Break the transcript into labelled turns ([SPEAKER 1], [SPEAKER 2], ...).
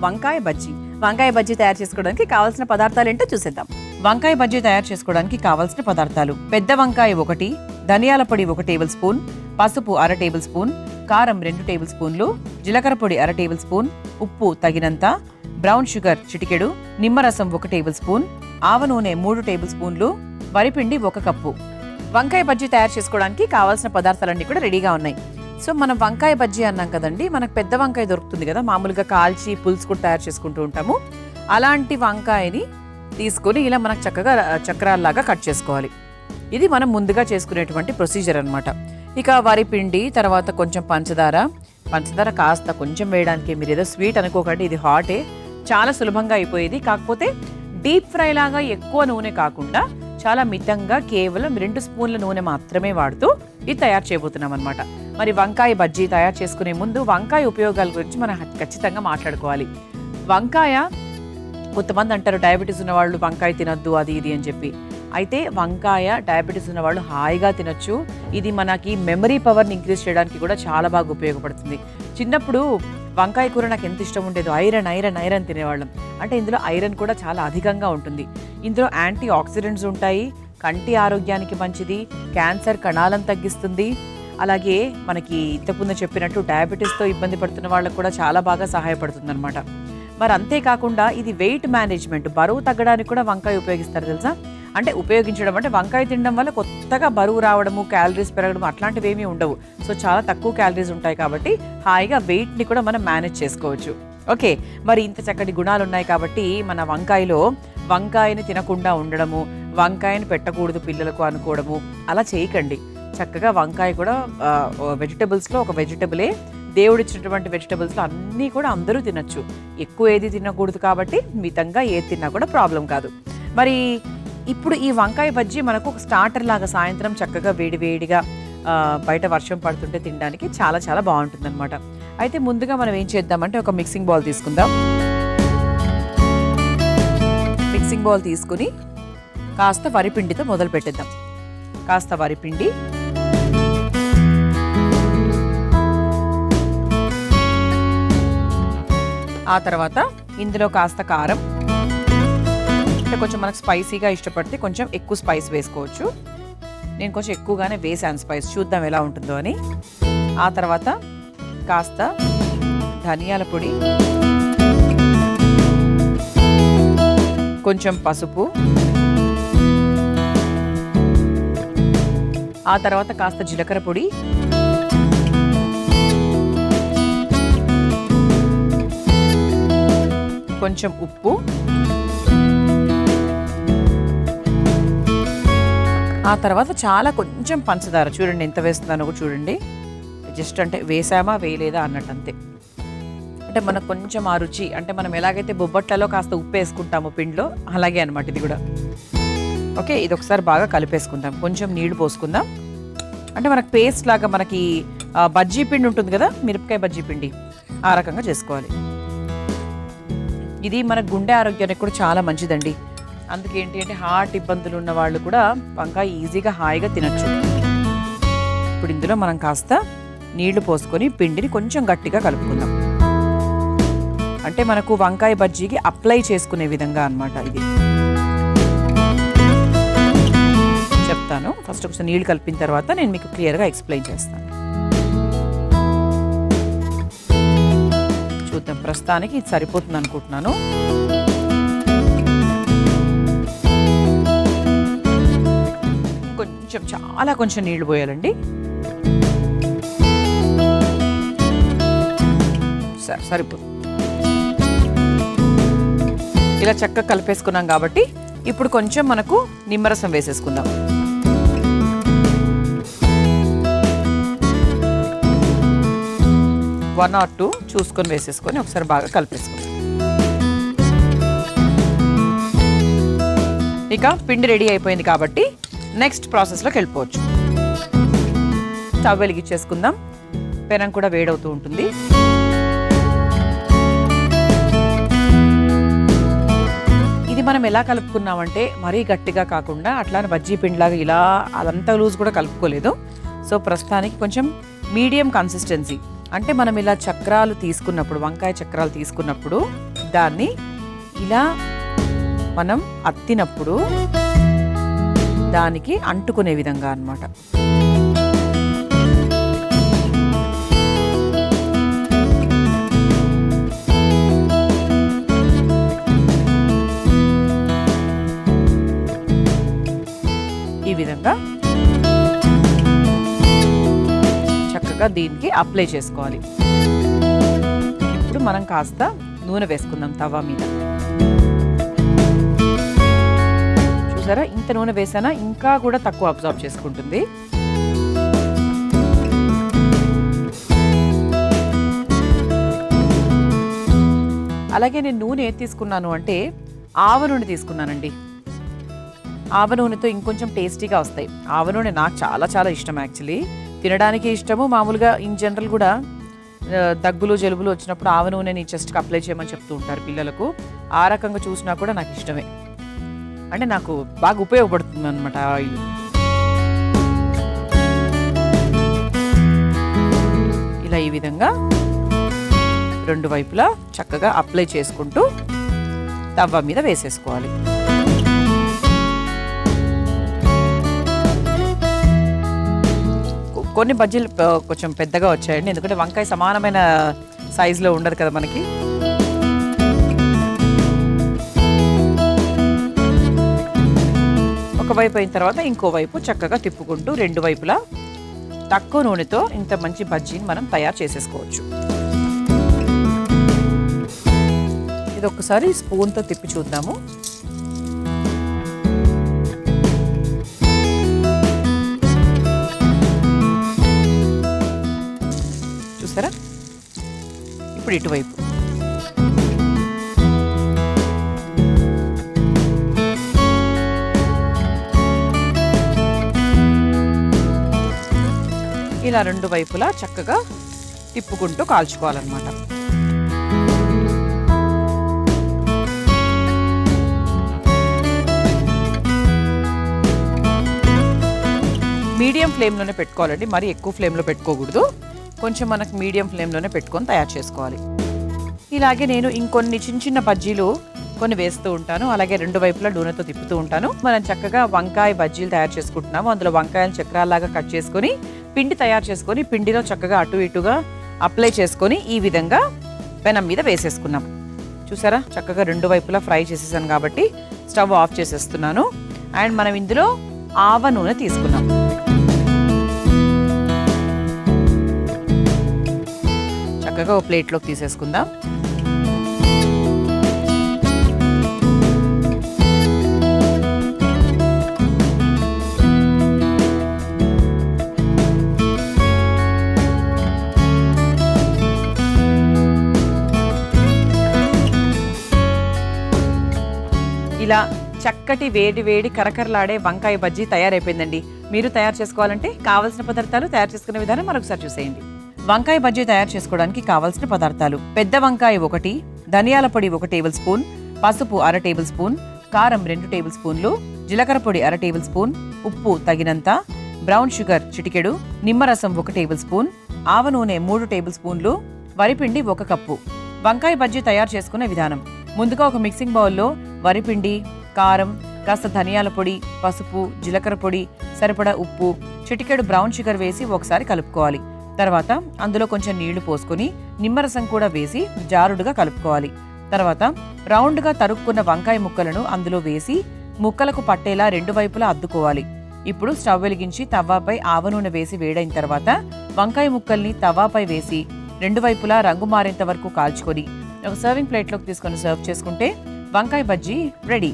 [SPEAKER 1] వంకాయ బజ్జీ. వంకాయ బజ్జీ తయారు చేసుకోవడానికి కావాల్సిన పదార్థాలు ఏంటో చూసేద్దాం. వంకాయ బజ్జీ తయారు చేసుకోవడానికి కావాల్సిన పదార్థాలు: పెద్ద వంకాయ 1, ధనియాల పొడి 1 టేబుల్ స్పూన్, పసుపు 1/2 టేబుల్ స్పూన్, కారం 2 టేబుల్ స్పూన్లు, జీలకర్ర పొడి 1/2 టేబుల్ స్పూన్, ఉప్పు తగినంత, బ్రౌన్ షుగర్ చిటికెడు, నిమ్మరసం 1 టేబుల్ స్పూన్, ఆవ నూనె 3 టేబుల్ స్పూన్లు, వరిపిండి 1 కప్పు. వంకాయ బజ్జీ తయారు చేసుకోవడానికి కావాల్సిన పదార్థాలన్నీ కూడా రెడీగా ఉన్నాయి. సో మనం వంకాయ బజ్జీ అన్నాం కదండి, మనకు పెద్ద వంకాయ దొరుకుతుంది కదా, మామూలుగా కాల్చి పులుసు కూడా తయారు చేసుకుంటూ ఉంటాము. అలాంటి వంకాయని తీసుకొని ఇలా మనకు చక్కగా చక్రాల్లాగా కట్ చేసుకోవాలి. ఇది మనం ముందుగా చేసుకునేటువంటి ప్రొసీజర్ అనమాట. ఇక వరిపిండి, తర్వాత కొంచెం పంచదార కాస్త కొంచెం వేయడానికి, మీరు ఏదో స్వీట్ అనుకోకండి, ఇది హాటే, చాలా సులభంగా అయిపోయేది. కాకపోతే డీప్ ఫ్రై లాగా ఎక్కువ నూనె కాకుండా చాలా మితంగా కేవలం 2 స్పూన్ల నూనె మాత్రమే వాడుతూ ఇది తయారు చేయబోతున్నాం అనమాట. మరి వంకాయ బజ్జీ తయారు చేసుకునే ముందు వంకాయ ఉపయోగాల గురించి మనం ఖచ్చితంగా మాట్లాడుకోవాలి. వంకాయ, కొంతమంది అంటారు డయాబెటీస్ ఉన్న వాళ్ళు వంకాయ తినొద్దు అది ఇది అని చెప్పి. అయితే వంకాయ డయాబెటీస్ ఉన్న వాళ్ళు హాయిగా తినొచ్చు. ఇది మనకి మెమరీ పవర్ని ఇంక్రీజ్ చేయడానికి కూడా చాలా బాగా ఉపయోగపడుతుంది. చిన్నప్పుడు వంకాయ కూర నాకు ఎంత ఇష్టం ఉండేది, ఐరన్ తినేవాళ్ళం. అంటే ఇందులో ఐరన్ కూడా చాలా అధికంగా ఉంటుంది. ఇందులో యాంటీ ఆక్సిడెంట్స్ ఉంటాయి, కంటి ఆరోగ్యానికి మంచిది, క్యాన్సర్ కణాలను తగ్గిస్తుంది. అలాగే మనకి ఇంతకుముందు చెప్పినట్టు డయాబెటీస్తో ఇబ్బంది పడుతున్న వాళ్ళకు కూడా చాలా బాగా సహాయపడుతుంది అనమాట. మరి అంతేకాకుండా ఇది వెయిట్ మేనేజ్మెంట్, బరువు తగ్గడానికి కూడా వంకాయ ఉపయోగిస్తారు తెలుసా. అంటే ఉపయోగించడం అంటే వంకాయ తినడం వల్ల కొత్తగా బరువు రావడము, క్యాలరీస్ పెరగడం అట్లాంటివి ఏమీ ఉండవు. సో చాలా తక్కువ క్యాలరీస్ ఉంటాయి కాబట్టి హాయిగా వెయిట్ని కూడా మనం మేనేజ్ చేసుకోవచ్చు. ఓకే, మరి ఇంత చక్కటి గుణాలు ఉన్నాయి కాబట్టి మన వంకాయలో వంకాయని తినకుండా ఉండడము, వంకాయని పెట్టకూడదు పిల్లలకు అనుకోవడము అలా చేయకండి. చక్కగా వంకాయ కూడా వెజిటబుల్స్లో ఒక వెజిటబులే, దేవుడిచ్చినటువంటి వెజిటబుల్స్లో అన్నీ కూడా అందరూ తినచ్చు. ఎక్కువ ఏది తినకూడదు కాబట్టి మితంగా ఏది తిన్నా కూడా ప్రాబ్లం కాదు. మరి ఇప్పుడు ఈ వంకాయ బజ్జీ మనకు ఒక స్టార్టర్ లాగా సాయంత్రం చక్కగా వేడివేడిగా బయట వర్షం పడుతుంటే తినడానికి చాలా చాలా బాగుంటుంది అనమాట. అయితే ముందుగా మనం ఏం చేద్దామంటే ఒక మిక్సింగ్ బౌల్ తీసుకుందాం. మిక్సింగ్ బౌల్ తీసుకుని కాస్త వరిపిండితో మొదలు పెట్టేద్దాం. కాస్త వరిపిండి, ఆ తర్వాత ఇందులో కాస్త కారం, అంటే కొంచెం మనకు స్పైసీగా ఇష్టపడితే కొంచెం ఎక్కువ స్పైస్ వేసుకోవచ్చు. నేను కొంచెం ఎక్కువగానే వేసాను స్పైస్, చూద్దాం ఎలా ఉంటుందో అని. ఆ తర్వాత కాస్త ధనియాల పొడి, కొంచెం పసుపు, ఆ తర్వాత కాస్త జీలకర్ర పొడి, కొంచెం ఉప్పు, ఆ తర్వాత చాలా కొంచెం పంచదార. చూడండి ఎంత వేస్తున్నానో కూడా చూడండి. జస్ట్ అంటే వేసామా వేయలేదా అన్నట్టు అంతే. అంటే మనకు కొంచెం ఆ రుచి, అంటే మనం ఎలాగైతే బొబ్బట్లలో కాస్త ఉప్పు వేసుకుంటామో పిండిలో, అలాగే అనమాట ఇది కూడా. ఓకే, ఇది ఒకసారి బాగా కలిపేసుకుందాం. కొంచెం నీళ్లు పోసుకుందాం. అంటే మనకు పేస్ట్ లాగా మనకి బజ్జీ పిండి ఉంటుంది కదా, మిరపకాయ బజ్జీ పిండి, ఆ రకంగా చేసుకోవాలి. ఇది మన గుండె ఆరోగ్యానికి కూడా చాలా మంచిదండి. అందుకేంటి అంటే హార్ట్ ఇబ్బందులు ఉన్న వాళ్ళు కూడా వంకాయ ఈజీగా హాయిగా తినచ్చు. ఇప్పుడు ఇందులో మనం కాస్త నీళ్లు పోసుకొని పిండిని కొంచెం గట్టిగా కలుపుకుందాం. అంటే మనకు వంకాయ బజ్జీకి అప్లై చేసుకునే విధంగా అన్నమాట ఇది. చెప్తాను, ఫస్ట్ ఒకసారి నీళ్లు కలిపిన తర్వాత నేను మీకు క్లియర్గా ఎక్స్ప్లెయిన్ చేస్తాను. చూద్దాం, ప్రస్తుతానికి ఇది సరిపోతుంది అనుకుంటున్నాను. కొంచెం చాలా కొంచెం నీళ్లు పోయాలండి. సరిపోతుంది. ఇలా చక్కగా కలిపేసుకున్నాం కాబట్టి ఇప్పుడు కొంచెం మనకు నిమ్మరసం వేసేసుకుందాం. వన్ ఆర్ టూ చూసుకొని వేసేసుకొని ఒకసారి బాగా కలిపేసుకుందాం. ఇక పిండి రెడీ అయిపోయింది కాబట్టి నెక్స్ట్ ప్రాసెస్లోకి వెళ్ళిపోవచ్చు. స్టవ్ వెలిగించేసుకుందాం. పెనం కూడా వేడవుతూ ఉంటుంది. ఇది మనం ఎలా కలుపుకున్నామంటే మరీ గట్టిగా కాకుండా అట్లానే బజ్జీ పిండిలాగా ఇలా అదంతా లూజ్ కూడా కలుపుకోలేదు. సో ప్రస్తుతానికి కొంచెం మీడియం కన్సిస్టెన్సీ, అంటే మనం ఇలా చక్రాలు తీసుకున్నప్పుడు, వంకాయ చక్రాలు తీసుకున్నప్పుడు దాన్ని ఇలా మనం అత్తినప్పుడు దానికి అంటుకునే విధంగా అన్నమాట. ఈ విధంగా చక్కగా దీనికి అప్లై చేసుకోవాలి. ఇప్పుడు మనం కాస్త నూనె వేసుకుందాం తవా మీద. చూసారా, ఇంత నూనె వేసానా ఇంకా కూడా తక్కువ అబ్జార్బ్ చేసుకుంటుంది. అలాగే నేను నూనె ఏది తీసుకున్నాను అంటే ఆవ నూనె తీసుకున్నానండి. ఆవ నూనెతో ఇంకొంచెం టేస్టీగా వస్తాయి. ఆవ నూనె నాకు చాలా చాలా ఇష్టం. యాక్చువల్లీ తినడానికి ఇష్టము, మామూలుగా ఇన్ జనరల్ కూడా దగ్గులు జలుబులు వచ్చినప్పుడు ఆవ నూనెని చెస్ట్కి అప్లై చేయమని చెప్తూ ఉంటారు పిల్లలకు. ఆ రకంగా చూసినా కూడా నాకు ఇష్టమే, అంటే నాకు బాగా ఉపయోగపడుతుంది అనమాట ఆయిల్. ఇలా ఈ విధంగా రెండు వైపులా చక్కగా అప్లై చేసుకుంటూ తవ్వ మీద వేసేసుకోవాలి. కొన్ని బజ్జీలు కొంచెం పెద్దగా వచ్చాయండి, ఎందుకంటే వంకాయ సమానమైన సైజులో ఉండదు కదా మనకి. ఒకవైపు అయిన తర్వాత ఇంకో వైపు చక్కగా తిప్పుకుంటూ రెండు వైపులా తక్కువ నూనెతో ఇంత మంచి బజ్జీని మనం తయారు చేసేసుకోవచ్చు. ఇది ఒక్కసారి స్పూన్తో తిప్పి చూద్దాము. చూసారా, ఇప్పుడు ఇటువైపు ఇలా రెండు వైపులా చక్కగా తిప్పుకుంటూ కాల్చుకోవాలన్నమాట. మీడియం ఫ్లేమ్లోనే పెట్టుకోవాలండి, మరి ఎక్కువ ఫ్లేమ్లో పెట్టుకోకూడదు. కొంచెం మనకు మీడియం ఫ్లేమ్లోనే పెట్టుకొని తయారు చేసుకోవాలి. ఇలాగే నేను ఇంకొన్ని చిన్న చిన్న బజ్జీలు కొన్ని వేస్తూ ఉంటాను. అలాగే రెండు వైపులా నూనెతో తిప్పుతూ ఉంటాను. మనం చక్కగా వంకాయ బజ్జీలు తయారు చేసుకుంటున్నాము. అందులో వంకాయలు చక్రాల్లాగా కట్ చేసుకొని పిండి తయారు చేసుకొని పిండిలో చక్కగా అటు ఇటుగా అప్లై చేసుకొని ఈ విధంగా పెనం మీద వేసేసుకున్నాం. చూసారా, చక్కగా రెండు వైపులా ఫ్రై చేసేసాను కాబట్టి స్టవ్ ఆఫ్ చేసేస్తున్నాను. అండ్ మనం ఇందులో ఆవ నూనె తీసుకున్నాం. చక్కగా ఒక ప్లేట్లోకి తీసేసుకుందాం. ఇలా చక్కటి వేడి వేడి కరకరలాడే వంకాయ బజ్జీ తయారైపోయిందండి. మీరు తయారు చేసుకోవాలంటే కావాల్సిన పదార్థాలు, తయారు చేసుకునే విధానం మరొకసారి చూసేయండి. వంకాయ బజ్జీ తయారు చేసుకోవడానికి కావాల్సిన పదార్థాలు: పెద్ద వంకాయ 1, ధనియాల పొడి 1 టేబుల్ స్పూన్, పసుపు 1/2 టేబుల్ స్పూన్, కారం 2 టేబుల్ స్పూన్లు, జీలకర్ర పొడి 1/2 టేబుల్ స్పూన్, ఉప్పు తగినంత, బ్రౌన్ షుగర్ చిటికెడు, నిమ్మరసం 1 టేబుల్ స్పూన్, ఆవ నూనె 3 టేబుల్ స్పూన్లు, వరిపిండి 1 కప్పు. వంకాయ బజ్జీ తయారు చేసుకునే విధానం: ముందుగా ఒక మిక్సింగ్ బౌల్లో వరిపిండి, కారం, కాస్త ధనియాల పొడి, పసుపు, జీలకర్ర పొడి, సరిపడా ఉప్పు, చిటికెడు బ్రౌన్ షుగర్ వేసి ఒకసారి కలుపుకోవాలి. తర్వాత అందులో కొంచెం నీళ్లు పోసుకొని నిమ్మరసం కూడా వేసి జారుడుగా కలుపుకోవాలి. తర్వాత రౌండ్గా తరుక్కున్న వంకాయ ముక్కలను అందులో వేసి ముక్కలకు పట్టేలా రెండు వైపులా అద్దుకోవాలి. ఇప్పుడు స్టవ్ వెలిగించి తవ్వాపై ఆవ నూనె వేసి వేడైన తర్వాత వంకాయ ముక్కల్ని తవ్వాపై వేసి రెండు వైపులా రంగు మారేంత వరకు కాల్చుకొని ఒక సర్వింగ్ ప్లేట్లోకి తీసుకొని సర్వ్ చేసుకుంటే వంకాయ బజ్జీ రెడీ.